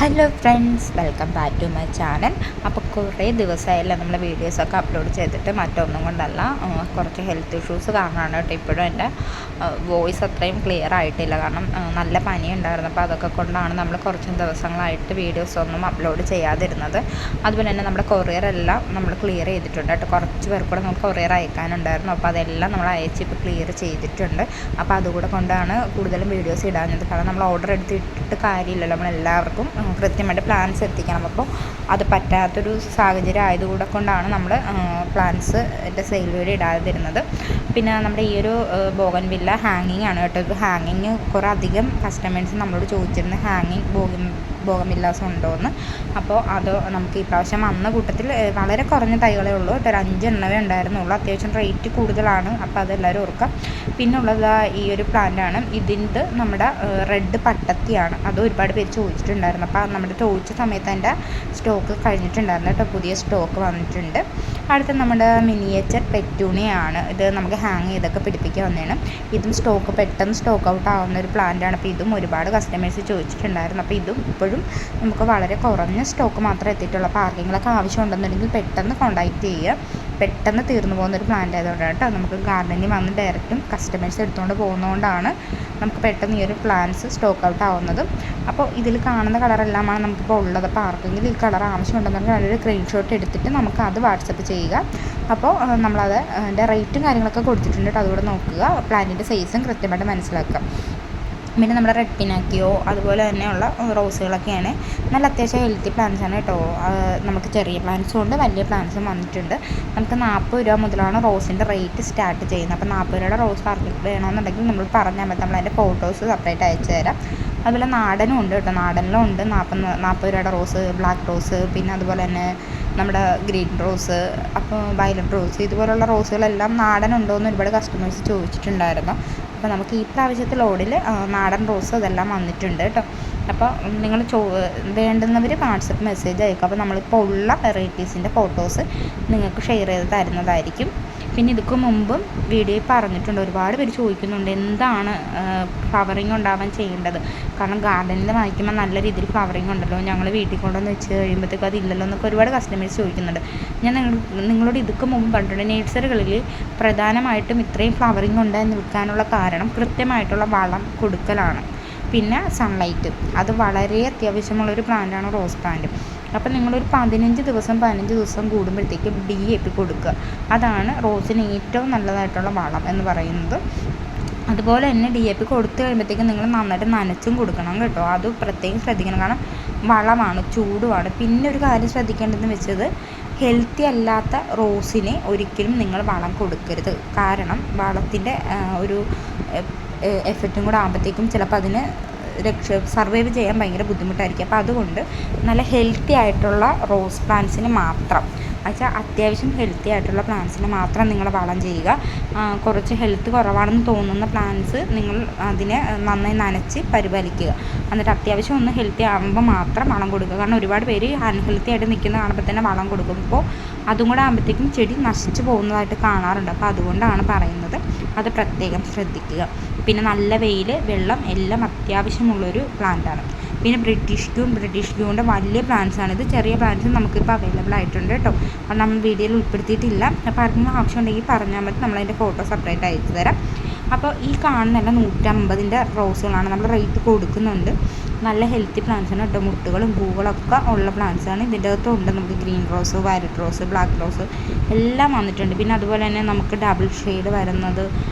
Hello friends, welcome back to my channel. അപ്പോൾ കുറേ ദിവസമായല്ലോ നമ്മൾ വീഡിയോസൊക്കെ അപ്ലോഡ് ചെയ്തിട്ട്. മറ്റൊന്നും കൊണ്ടല്ല, കുറച്ച് ഹെൽത്ത് ഇഷ്യൂസ് കാരണമാണ് കേട്ടോ ഇപ്പോഴും എൻ്റെ വോയിസ് അത്രയും ക്ലിയർ ആയിട്ടില്ല. കാരണം നല്ല പനി ഉണ്ടായിരുന്നു. അപ്പോൾ അതൊക്കെ കൊണ്ടാണ് നമ്മൾ കുറച്ച് ദിവസങ്ങളായിട്ട് വീഡിയോസൊന്നും അപ്ലോഡ് ചെയ്യാതിരുന്നത്. അതുപോലെ തന്നെ നമ്മുടെ കൊറിയറെല്ലാം നമ്മൾ ക്ലിയർ ചെയ്തിട്ടുണ്ട് കേട്ടോ. കുറച്ച് പേർക്കൂടെ നമുക്ക് കൊറിയർ അയക്കാനുണ്ടായിരുന്നു. അപ്പോൾ അതെല്ലാം നമ്മൾ അയച്ച് ഇപ്പോൾ ക്ലിയർ ചെയ്തിട്ടുണ്ട്. അപ്പോൾ അതുകൂടെ കൊണ്ടാണ് കൂടുതലും വീഡിയോസ് ഇടാഞ്ഞത്. കാരണം നമ്മൾ ഓർഡർ എടുത്തിട്ട് കാര്യമില്ലല്ലോ, നമ്മളെല്ലാവർക്കും കൃത്യമായിട്ട് പ്ലാൻസ് എത്തിക്കണം. അപ്പോൾ അത് പറ്റാത്തൊരു സാഹചര്യം ആയതുകൂടെ കൊണ്ടാണ് നമ്മൾ പ്ലാൻസിൻ്റെ സെയിൽ വീഡിയോ ഇടാതിരുന്നത്. പിന്നെ നമ്മുടെ ഈ ഒരു ബോഗൻവില്ല ഹാങ്ങിങ് ആണ് കേട്ടോ. ഇത് ഹാങ്ങിങ് കുറേ അധികം കസ്റ്റമേഴ്സ് നമ്മളോട് ചോദിച്ചിരുന്നു ഹാങ്ങിങ് ബോഗൻവില്ലാസ് ഉണ്ടോയെന്ന്. അപ്പോൾ അത് നമുക്ക് ഈ പ്രാവശ്യം വന്ന കൂട്ടത്തിൽ വളരെ കുറഞ്ഞ തൈകളേ ഉള്ളൂ കേട്ടോ. ഒരു 5 എണ്ണമേ ഉണ്ടായിരുന്നുള്ളൂ. അത്യാവശ്യം റേറ്റ് കൂടുതലാണ്. അപ്പോൾ അതെല്ലാവരും ഓർക്കാം. പിന്നെ ഉള്ളത് ഈ ഒരു പ്ലാന്റാണ്. ഇതിൻ്റെ നമ്മുടെ റെഡ് പട്ടത്തിയാണ്. അത് ഒരുപാട് പേര് ചോദിച്ചിട്ടുണ്ടായിരുന്നു. അപ്പോൾ നമ്മുടെ ചോദിച്ച സമയത്ത് എൻ്റെ സ്റ്റോക്ക് കഴിഞ്ഞിട്ടുണ്ടായിരുന്നു കേട്ടോ. പുതിയ സ്റ്റോക്ക് വന്നിട്ടുണ്ട്. അടുത്ത നമ്മുടെ മിനിയേച്ചർ പെറ്റൂണിയാണ്. ഇത് നമുക്ക് ഹാങ് ചെയ്തൊക്കെ പിടിപ്പിക്കാൻ വന്നതാണ്. ഇതും പെട്ടെന്ന് സ്റ്റോക്ക് ഔട്ട് ആവുന്ന ഒരു പ്ലാന്റാണ്. അപ്പോൾ ഇതും ഒരുപാട് കസ്റ്റമേഴ്സ് ചോദിച്ചിട്ടുണ്ടായിരുന്നു. അപ്പോൾ ഇതും ഇപ്പോഴും നമുക്ക് വളരെ കുറഞ്ഞ സ്റ്റോക്ക് മാത്രമേ എത്തിയിട്ടുള്ളൂ. അപ്പോൾ ആർക്കെങ്കിലൊക്കെ ആവശ്യമുണ്ടെന്നുണ്ടെങ്കിൽ പെട്ടെന്ന് കോൺടാക്റ്റ് ചെയ്യുക. പെട്ടെന്ന് തീർന്നു പോകുന്നൊരു പ്ലാന്റ് ആയതുകൊണ്ടാണ് കേട്ടോ. നമുക്ക് ഗാർഡനിൽ വന്ന് ഡയറക്റ്റും കസ്റ്റമേഴ്സ് എടുത്തുകൊണ്ട് പോകുന്നതുകൊണ്ടാണ് നമുക്ക് പെട്ടെന്ന് ഈ ഒരു പ്ലാന്റ്സ് സ്റ്റോക്ക് ഔട്ട് ആവുന്നതും. അപ്പോൾ ഇതിൽ കാണുന്ന കളറെല്ലാമാണ് നമുക്കിപ്പോൾ ഉള്ളത്. അപ്പോൾ ആർക്കെങ്കിലും ഈ കളർ ആവശ്യമുണ്ടെന്നുണ്ടെങ്കിൽ നല്ലൊരു സ്ക്രീൻഷോട്ട് എടുത്തിട്ട് നമുക്ക് അത് വാട്സപ്പ് ചെയ്യുക. അപ്പോൾ നമ്മളത് അതിൻ്റെ റേറ്റും കാര്യങ്ങളൊക്കെ കൊടുത്തിട്ടുണ്ട് കേട്ടോ. അതുകൂടെ നോക്കുക. പ്ലാന്റിൻ്റെ സൈസും കൃത്യമായിട്ട് മനസ്സിലാക്കുക. പിന്നെ നമ്മുടെ റെഡ് പിനാക്കിയോ അതുപോലെ തന്നെയുള്ള റോസുകളൊക്കെയാണ്. നല്ല അത്യാവശ്യം ഹെൽത്തി പ്ലാന്റ്സാണ് കേട്ടോ. നമുക്ക് ചെറിയ പ്ലാന്റ്സും ഉണ്ട്, വലിയ പ്ലാന്റ്സും വന്നിട്ടുണ്ട്. നമുക്ക് 40 രൂപ മുതലാണ് റോസിൻ്റെ റേറ്റ് സ്റ്റാർട്ട് ചെയ്യുന്നത്. അപ്പോൾ 40 രൂപയുടെ റോസ് മാർക്കറ്റ് വേണമെന്നുണ്ടെങ്കിൽ നമ്മൾ പറഞ്ഞാൽ മതി. നമ്മളതിൻ്റെ ഫോട്ടോസ് സെപ്പറേറ്റ് അയച്ചു തരാം. അതുപോലെ നാടനും ഉണ്ട് കേട്ടോ. നാടനിലും ഉണ്ട് 40 രൂപയുടെ റോസ്, ബ്ലാക്ക് റോസ്, പിന്നെ അതുപോലെ തന്നെ നമ്മുടെ ഗ്രീൻ റോസ്, അപ്പോൾ വയലറ്റ് റോസ്, ഇതുപോലുള്ള റോസുകളെല്ലാം നാടനുണ്ടോ എന്ന് ഒരുപാട് കസ്റ്റമേഴ്സ് ചോദിച്ചിട്ടുണ്ടായിരുന്നു. അപ്പോൾ നമുക്ക് ഈ പ്രാവശ്യത്തെ ലോഡിൽ നാടൻ റോസ് അതെല്ലാം വന്നിട്ടുണ്ട് കേട്ടോ. അപ്പോൾ നിങ്ങൾ വേണ്ടുന്നവർ വാട്സപ്പ് മെസ്സേജ് അയക്കും. അപ്പോൾ നമ്മളിപ്പോൾ ഉള്ള വെറൈറ്റീസിൻ്റെ ഫോട്ടോസ് നിങ്ങൾക്ക് ഷെയർ ചെയ്ത് തരുന്നതായിരിക്കും. പിന്നെ ഇതിക്ക് മുമ്പും വീഡിയോയിൽ പറഞ്ഞിട്ടുണ്ട്. ഒരുപാട് പേര് ചോദിക്കുന്നുണ്ട് എന്താണ് ഫ്ലവറിങ് ഉണ്ടാവാൻ ചെയ്യേണ്ടത്. കാരണം ഗാർഡനിൽ വാങ്ങിക്കുമ്പോൾ നല്ല രീതിയിൽ ഫ്ലവറിങ് ഉണ്ടല്ലോ, ഞങ്ങൾ വീട്ടിൽ കൊണ്ടുവന്ന് വെച്ച് കഴിയുമ്പോഴത്തേക്കും അതില്ലല്ലോ എന്നൊക്കെ ഒരുപാട് കസ്റ്റമേഴ്സ് ചോദിക്കുന്നുണ്ട്. ഞാൻ നിങ്ങളോട് ഇതിക്ക് മുമ്പ് പറഞ്ഞിട്ടുണ്ട്, നേഴ്സറികളിൽ പ്രധാനമായിട്ടും ഇത്രയും ഫ്ലവറിങ് ഉണ്ടെന്ന് വിൽക്കാനുള്ള കാരണം കൃത്യമായിട്ടുള്ള വളം കൊടുക്കലാണ്. പിന്നെ സൺലൈറ്റ്, അത് വളരെ അത്യാവശ്യമുള്ളൊരു പ്ലാന്റാണ് റോസ് പ്ലാന്റ്. അപ്പം നിങ്ങളൊരു 15 ദിവസം കൂടുമ്പോഴത്തേക്കും DAP കൊടുക്കുക. അതാണ് റോസിന് ഏറ്റവും നല്ലതായിട്ടുള്ള വളം എന്ന് പറയുന്നത്. അതുപോലെ തന്നെ DAP കൊടുത്തു കഴിയുമ്പോഴത്തേക്കും നിങ്ങൾ നന്നായിട്ട് നനച്ചും കൊടുക്കണം കേട്ടോ. അത് പ്രത്യേകം ശ്രദ്ധിക്കണം. കാരണം വളമാണ്, ചൂടുമാണ്. പിന്നെ ഒരു കാര്യം ശ്രദ്ധിക്കേണ്ടതെന്ന് വെച്ചത്, ഹെൽത്തി അല്ലാത്ത റോസിനെ ഒരിക്കലും നിങ്ങൾ വളം കൊടുക്കരുത്. കാരണം വളത്തിൻ്റെ ഒരു എഫക്റ്റും കൂടെ ആകുമ്പോഴത്തേക്കും ചിലപ്പോൾ അതിന് സർവൈവ് ചെയ്യാൻ ഭയങ്കര ബുദ്ധിമുട്ടായിരിക്കും. അപ്പോൾ അതുകൊണ്ട് നല്ല ഹെൽത്തി ആയിട്ടുള്ള റോസ് പ്ലാന്റ്സിന് മാത്രം, എന്നുവെച്ചാൽ അത്യാവശ്യം ഹെൽത്തി ആയിട്ടുള്ള പ്ലാന്റ്സിന് മാത്രം നിങ്ങൾ വളം ചെയ്യുക. കുറച്ച് ഹെൽത്ത് കുറവാണെന്ന് തോന്നുന്ന പ്ലാന്റ്സ് നിങ്ങൾ അതിനെ നന്നായി നനച്ച് പരിപാലിക്കുക. എന്നിട്ട് അത്യാവശ്യം ഒന്ന് ഹെൽത്തി ആകുമ്പോൾ മാത്രം വളം കൊടുക്കുക. കാരണം ഒരുപാട് പേര് അൺഹെൽത്തി ആയിട്ട് നിൽക്കുന്ന കാണുമ്പോൾ തന്നെ വളം കൊടുക്കുമ്പോൾ അതും കൂടെ ആകുമ്പോഴത്തേക്കും ചെടി നശിച്ചു പോകുന്നതായിട്ട് കാണാറുണ്ട്. അപ്പോൾ അതുകൊണ്ടാണ് പറയുന്നത്, അത് പ്രത്യേകം ശ്രദ്ധിക്കുക. പിന്നെ നല്ല വെയിൽ, വെള്ളം എല്ലാം അത്യാവശ്യമുള്ളൊരു പ്ലാന്റാണ്. പിന്നെ ബ്രിട്ടീഷ് ഗ്യൂവിൻ്റെ വലിയ പ്ലാന്റ്സാണ്. ഇത് ചെറിയ പ്ലാന്റ്സ് നമുക്കിപ്പോൾ അവൈലബിൾ ആയിട്ടുണ്ട് കേട്ടോ. അത് നമ്മൾ വീഡിയോയിൽ ഉൾപ്പെടുത്തിയിട്ടില്ല. അപ്പോൾ ആർക്കെങ്കിലും ആവശ്യമുണ്ടെങ്കിൽ പറഞ്ഞാൽ മതി, നമ്മളതിൻ്റെ ഫോട്ടോ സെപ്പറേറ്റ് അയച്ചു തരാം. അപ്പോൾ ഈ കാണുന്നതെല്ലാം 150ൻ്റെ റോസുകളാണ്. നമ്മൾ റേറ്റ് കൊടുക്കുന്നുണ്ട്. നല്ല ഹെൽത്തി പ്ലാന്റ്സാണ് കേട്ടോ. മുട്ടുകളും പൂവുകളൊക്കെ ഉള്ള പ്ലാന്റ്സാണ്. ഇതിൻ്റെ അകത്തുണ്ട് നമുക്ക് green rose, violet rose, black rose എല്ലാം വന്നിട്ടുണ്ട്. പിന്നെ അതുപോലെ തന്നെ നമുക്ക് ഡബിൾ ഷെയ്ഡ് വരുന്നത്,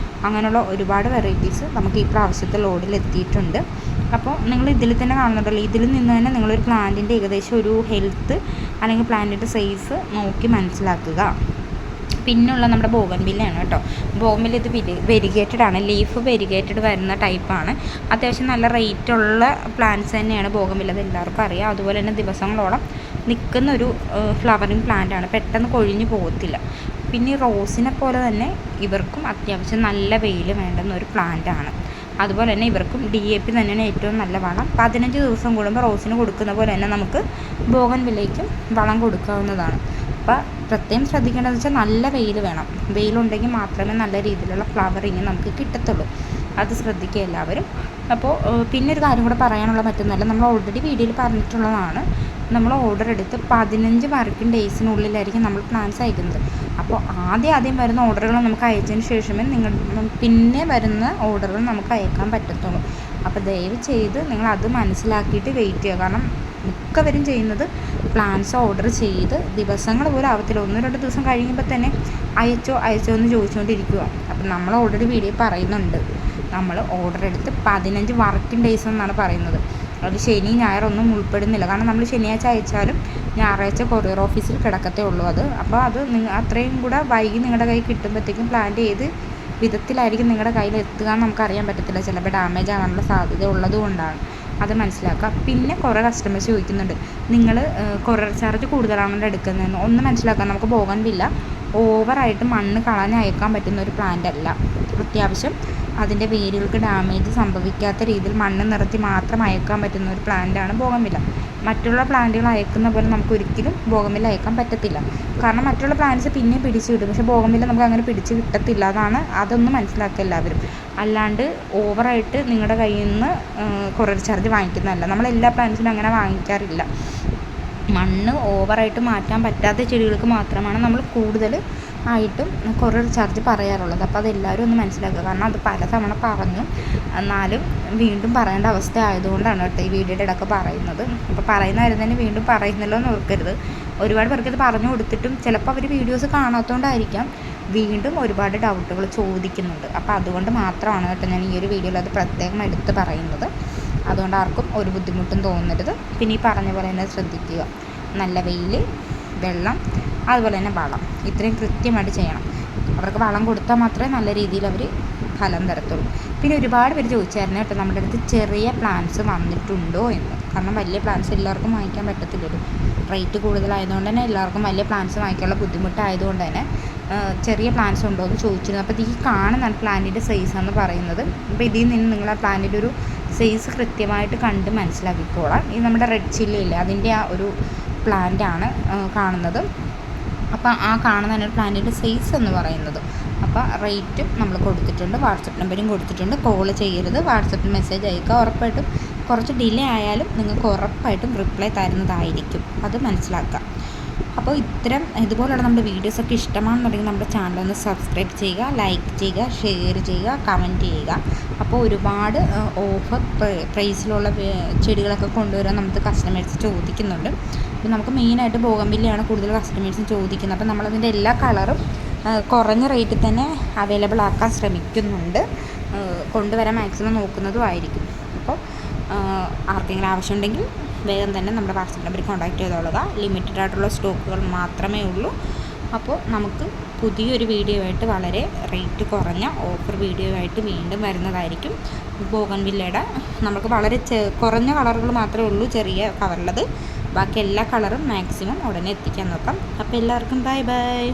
അങ്ങനെയുള്ള ഒരുപാട് വെറൈറ്റീസ് നമുക്ക് ഈ പ്രാവശ്യത്തെ ലോഡിൽ എത്തിയിട്ടുണ്ട്. അപ്പോൾ നിങ്ങൾ ഇതിൽ തന്നെ കാണുന്നുണ്ടല്ലോ, ഇതിൽ നിന്ന് തന്നെ നിങ്ങളൊരു പ്ലാന്റിൻ്റെ ഏകദേശം ഒരു ഹെൽത്ത് അല്ലെങ്കിൽ പ്ലാന്റിൻ്റെ സൈസ് നോക്കി മനസ്സിലാക്കുക. പിന്നുള്ള നമ്മുടെ ബോഗൻവില്ലയാണ് കേട്ടോ. ബോഗൻവില്ല ഇത് വെരിഗേറ്റഡ് ആണ്. ലീഫ് വെരിഗേറ്റഡ് വരുന്ന ടൈപ്പാണ്. അത്യാവശ്യം നല്ല റേറ്റുള്ള പ്ലാന്റ്സ് തന്നെയാണ് ബോഗൻവില്ല, അത് എല്ലാവർക്കും അറിയാം. അതുപോലെ തന്നെ ദിവസങ്ങളോളം നിൽക്കുന്ന ഒരു ഫ്ലവറിങ് പ്ലാന്റാണ്. പെട്ടെന്ന് കൊഴിഞ്ഞു പോകത്തില്ല. പിന്നെ റോസിനെ പോലെ തന്നെ ഇവർക്കും അത്യാവശ്യം നല്ല വെയിൽ വേണ്ടുന്ന ഒരു പ്ലാന്റാണ്. അതുപോലെ തന്നെ ഇവർക്കും DAP തന്നെയാണ് ഏറ്റവും നല്ല വളം. 15 ദിവസം കൂടുമ്പോൾ റോസിന് കൊടുക്കുന്ന പോലെ തന്നെ നമുക്ക് ബോഗൻവില്ലയ്ക്കും വളം കൊടുക്കാവുന്നതാണ്. അപ്പോൾ പ്രത്യേകം ശ്രദ്ധിക്കേണ്ടതെന്ന് വെച്ചാൽ നല്ല വെയിൽ വേണം. വെയിലുണ്ടെങ്കിൽ മാത്രമേ നല്ല രീതിയിലുള്ള ഫ്ലവറിങ് നമുക്ക് കിട്ടത്തുള്ളൂ. അത് ശ്രദ്ധിക്കുക എല്ലാവരും. അപ്പോൾ പിന്നെ ഒരു കാര്യം കൂടെ പറയാനുള്ള മറ്റൊന്നുമല്ല, നമ്മൾ ഓൾറെഡി വീഡിയോയിൽ പറഞ്ഞിട്ടുള്ളതാണ്, നമ്മൾ ഓർഡർ എടുത്ത് 15 വർക്കിംഗ് ഡേയ്സിനുള്ളിലായിരിക്കും നമ്മൾ പ്ലാൻസ് അയക്കുന്നത്. അപ്പോൾ ആദ്യം വരുന്ന ഓർഡറുകൾ നമുക്ക് അയച്ചതിന് ശേഷമേ പിന്നെ വരുന്ന ഓർഡറുകൾ നമുക്ക് അയക്കാൻ പറ്റത്തുള്ളൂ. അപ്പോൾ ദയവ് ചെയ്ത് നിങ്ങൾ അത് മനസ്സിലാക്കിയിട്ട് വെയിറ്റ് ചെയ്യുക. കാരണം മിക്കവരും ചെയ്യുന്നത് പ്ലാൻസ് ഓർഡർ ചെയ്ത് ദിവസങ്ങൾ പോലും ആവത്തില്ല, 1-2 ദിവസം കഴിയുമ്പോൾ തന്നെ അയച്ചോ എന്ന് ചോദിച്ചുകൊണ്ടിരിക്കുക. അപ്പം നമ്മൾ ഓൾറെഡി വീഡിയോ പറയുന്നുണ്ട്, നമ്മൾ ഓർഡർ എടുത്ത് 15 വർക്കിംഗ് ഡേയ്സ് എന്നാണ് പറയുന്നത്. അത് ശനി ഞായറൊന്നും ഉൾപ്പെടുന്നില്ല. കാരണം നമ്മൾ ശനിയാഴ്ച അയച്ചാലും ഞായറാഴ്ച കൊറിയർ ഓഫീസിൽ കിടക്കത്തേ ഉള്ളൂ അത്. അപ്പോൾ അത് അത്രയും കൂടെ വൈകി നിങ്ങളുടെ കയ്യിൽ കിട്ടുമ്പോഴത്തേക്കും പ്ലാന്റ് ഏത് വിധത്തിലായിരിക്കും നിങ്ങളുടെ കയ്യിൽ എത്തുക എന്ന് നമുക്കറിയാൻ പറ്റത്തില്ല. ചിലപ്പോൾ ഡാമേജ് ആകാനുള്ള സാധ്യത ഉള്ളത് കൊണ്ടാണ്, അത് മനസ്സിലാക്കുക. പിന്നെ കുറേ കസ്റ്റമേഴ്സ് ചോദിക്കുന്നുണ്ട്, നിങ്ങൾ കൊറിയർ ചാർജ് കൂടുതലാണല്ലോ എടുക്കുന്നതെന്ന്. ഒന്ന് മനസ്സിലാക്കുക, നമുക്ക് ബോഗൺവില്ല ഓവറായിട്ട് മണ്ണ് കളഞ്ഞ് അയക്കാൻ പറ്റുന്ന ഒരു പ്ലാന്റ് അല്ല. അത്യാവശ്യം അതിൻ്റെ വേരുകൾക്ക് ഡാമേജ് സംഭവിക്കാത്ത രീതിയിൽ മണ്ണ് നിറത്തി മാത്രം അയക്കാൻ പറ്റുന്ന ഒരു പ്ലാന്റാണ് ബോഗൺവില്ല. മറ്റുള്ള പ്ലാന്റുകൾ അയക്കുന്ന പോലെ നമുക്ക് ഒരിക്കലും ബോഗൺവില്ല അയക്കാൻ പറ്റത്തില്ല. കാരണം മറ്റുള്ള പ്ലാന്റ്സ് പിന്നെയും പിടിച്ച് കിട്ടും, പക്ഷേ ബോഗൺവില്ല നമുക്ക് അങ്ങനെ പിടിച്ച് കിട്ടത്തില്ല. അതൊന്നും മനസ്സിലാക്കുക എല്ലാവരും. അല്ലാണ്ട് ഓവറായിട്ട് നിങ്ങളുടെ കയ്യിൽ നിന്ന് കൊറിയർ ചാർജ് വാങ്ങിക്കുന്നതല്ല. നമ്മളെല്ലാ പ്ലാന്റ്സിനും അങ്ങനെ വാങ്ങിക്കാറില്ല. മണ്ണ് ഓവറായിട്ട് മാറ്റാൻ പറ്റാത്ത ചെടികൾക്ക് മാത്രമാണ് നമ്മൾ കൂടുതൽ ആയിട്ടും കൊറിയർ ചാർജ് പറയാറുള്ളത്. അപ്പോൾ അതെല്ലാവരും ഒന്ന് മനസ്സിലാക്കുക. കാരണം അത് പലതവണ പറഞ്ഞു, എന്നാലും വീണ്ടും പറയേണ്ട അവസ്ഥ ആയതുകൊണ്ടാണ് കേട്ടോ ഈ വീഡിയോയുടെ ഇടയ്ക്ക് പറയുന്നത്. അപ്പോൾ പറയുന്ന കാര്യം തന്നെ വീണ്ടും പറയുന്നല്ലോ എന്ന് ഓർക്കരുത്. ഒരുപാട് പേർക്ക് ഇത് പറഞ്ഞു കൊടുത്തിട്ടും ചിലപ്പോൾ അവർ വീഡിയോസ് കാണാത്തതുകൊണ്ടായിരിക്കാം വീണ്ടും ഒരുപാട് ഡൗട്ടുകൾ ചോദിക്കുന്നുണ്ട്. അപ്പോൾ അതുകൊണ്ട് മാത്രമാണ് കേട്ടോ ഞാൻ ഈ ഒരു വീഡിയോയിൽ അത് പ്രത്യേകം എടുത്ത് പറയുന്നത്. അതുകൊണ്ട് ആർക്കും ഒരു ബുദ്ധിമുട്ടും തോന്നരുത്. പിന്നെ ഈ പറഞ്ഞ പോലെ തന്നെ ശ്രദ്ധിക്കുക, നല്ല വെയിൽ, വെള്ളം, അതുപോലെ തന്നെ വളം, ഇത്രയും കൃത്യമായിട്ട് ചെയ്യണം. അവർക്ക് വളം കൊടുത്താൽ മാത്രമേ നല്ല രീതിയിൽ അവർ ഫലം തരത്തുള്ളൂ. പിന്നെ ഒരുപാട് പേര് ചോദിച്ചായിരുന്നു കേട്ടോ നമ്മുടെ അടുത്ത് ചെറിയ പ്ലാന്റ്സ് വന്നിട്ടുണ്ടോ എന്ന്. കാരണം വലിയ പ്ലാന്റ്സ് എല്ലാവർക്കും വാങ്ങിക്കാൻ പറ്റത്തില്ലല്ലോ, റേറ്റ് കൂടുതലായതുകൊണ്ട് തന്നെ എല്ലാവർക്കും വലിയ പ്ലാന്റ്സ് വാങ്ങിക്കാനുള്ള ബുദ്ധിമുട്ടായതുകൊണ്ട് തന്നെ ചെറിയ പ്ലാന്റ്സ് ഉണ്ടോ എന്ന് ചോദിച്ചിരുന്നു. അപ്പോൾ ഈ കാണുന്ന പ്ലാന്റിൻ്റെ സൈസാണെന്ന് പറയുന്നത്. അപ്പോൾ ഇതിൽ നിന്ന് നിങ്ങൾ ആ പ്ലാന്റിൻ്റെ ഒരു സൈസ് കൃത്യമായിട്ട് കണ്ട് മനസ്സിലാക്കിക്കോളാം. ഈ നമ്മുടെ റെഡ് ചില്ലി ഇല്ലേ, അതിൻ്റെ ആ ഒരു പ്ലാന്റാണ് കാണുന്നത്. അപ്പോൾ ആ കാണുന്ന പ്ലാന്റിൻ്റെ സൈസ് എന്ന് പറയുന്നത്. അപ്പോൾ റേറ്റും നമ്മൾ കൊടുത്തിട്ടുണ്ട്, വാട്സപ്പ് നമ്പരും കൊടുത്തിട്ടുണ്ട്. കോൾ ചെയ്യരുത്, വാട്സപ്പിൽ മെസ്സേജ് അയക്കുക. ഉറപ്പായിട്ടും കുറച്ച് ഡിലേ ആയാലും നിങ്ങൾക്ക് ഉറപ്പായിട്ടും റിപ്ലൈ തരുന്നതായിരിക്കും, അത് മനസ്സിലാക്കുക. അപ്പോൾ ഇതുപോലുള്ള നമ്മുടെ വീഡിയോസൊക്കെ ഇഷ്ടമാണെന്നുണ്ടെങ്കിൽ നമ്മുടെ ചാനലൊന്ന് സബ്സ്ക്രൈബ് ചെയ്യുക, ലൈക്ക് ചെയ്യുക, ഷെയർ ചെയ്യുക, കമൻറ്റ് ചെയ്യുക. അപ്പോൾ ഒരുപാട് ഓഫർ പ്രൈസിലുള്ള ചെടികളൊക്കെ കൊണ്ടുവരാൻ നമുക്ക് കസ്റ്റമേഴ്സ് ചോദിക്കുന്നുണ്ട്. അപ്പോൾ നമുക്ക് മെയിനായിട്ട് ബോഗൺവില്ലയാണ് കൂടുതൽ കസ്റ്റമേഴ്സും ചോദിക്കുന്നത്. അപ്പോൾ നമ്മളതിൻ്റെ എല്ലാ കളറും കുറഞ്ഞ റേറ്റിൽ തന്നെ അവൈലബിൾ ആക്കാൻ ശ്രമിക്കുന്നുണ്ട്, കൊണ്ടുവരാൻ മാക്സിമം നോക്കുന്നതും ആയിരിക്കും. അപ്പോൾ ആർക്കെങ്കിലും ആവശ്യമുണ്ടെങ്കിൽ വേഗം തന്നെ നമ്മുടെ വാട്സപ്പ് നമ്പറിൽ കോൺടാക്റ്റ് ചെയ്തോളുക. ലിമിറ്റഡ് ആയിട്ടുള്ള സ്റ്റോക്കുകൾ മാത്രമേ ഉള്ളൂ. അപ്പോൾ നമുക്ക് പുതിയൊരു വീഡിയോ ആയിട്ട് വളരെ റേറ്റ് കുറഞ്ഞ ഓഫർ വീഡിയോ ആയിട്ട് വീണ്ടും വരുന്നതായിരിക്കും. ബോഗൺവില്ലയുടെ നമുക്ക് വളരെ കുറഞ്ഞ കളറുകൾ മാത്രമേ ഉള്ളൂ ചെറിയ കവറുള്ളത്. ബാക്കി എല്ലാ കളറും മാക്സിമം ഉടനെ എത്തിക്കാൻ നോക്കാം. അപ്പോൾ എല്ലാവർക്കും ബൈ ബൈ.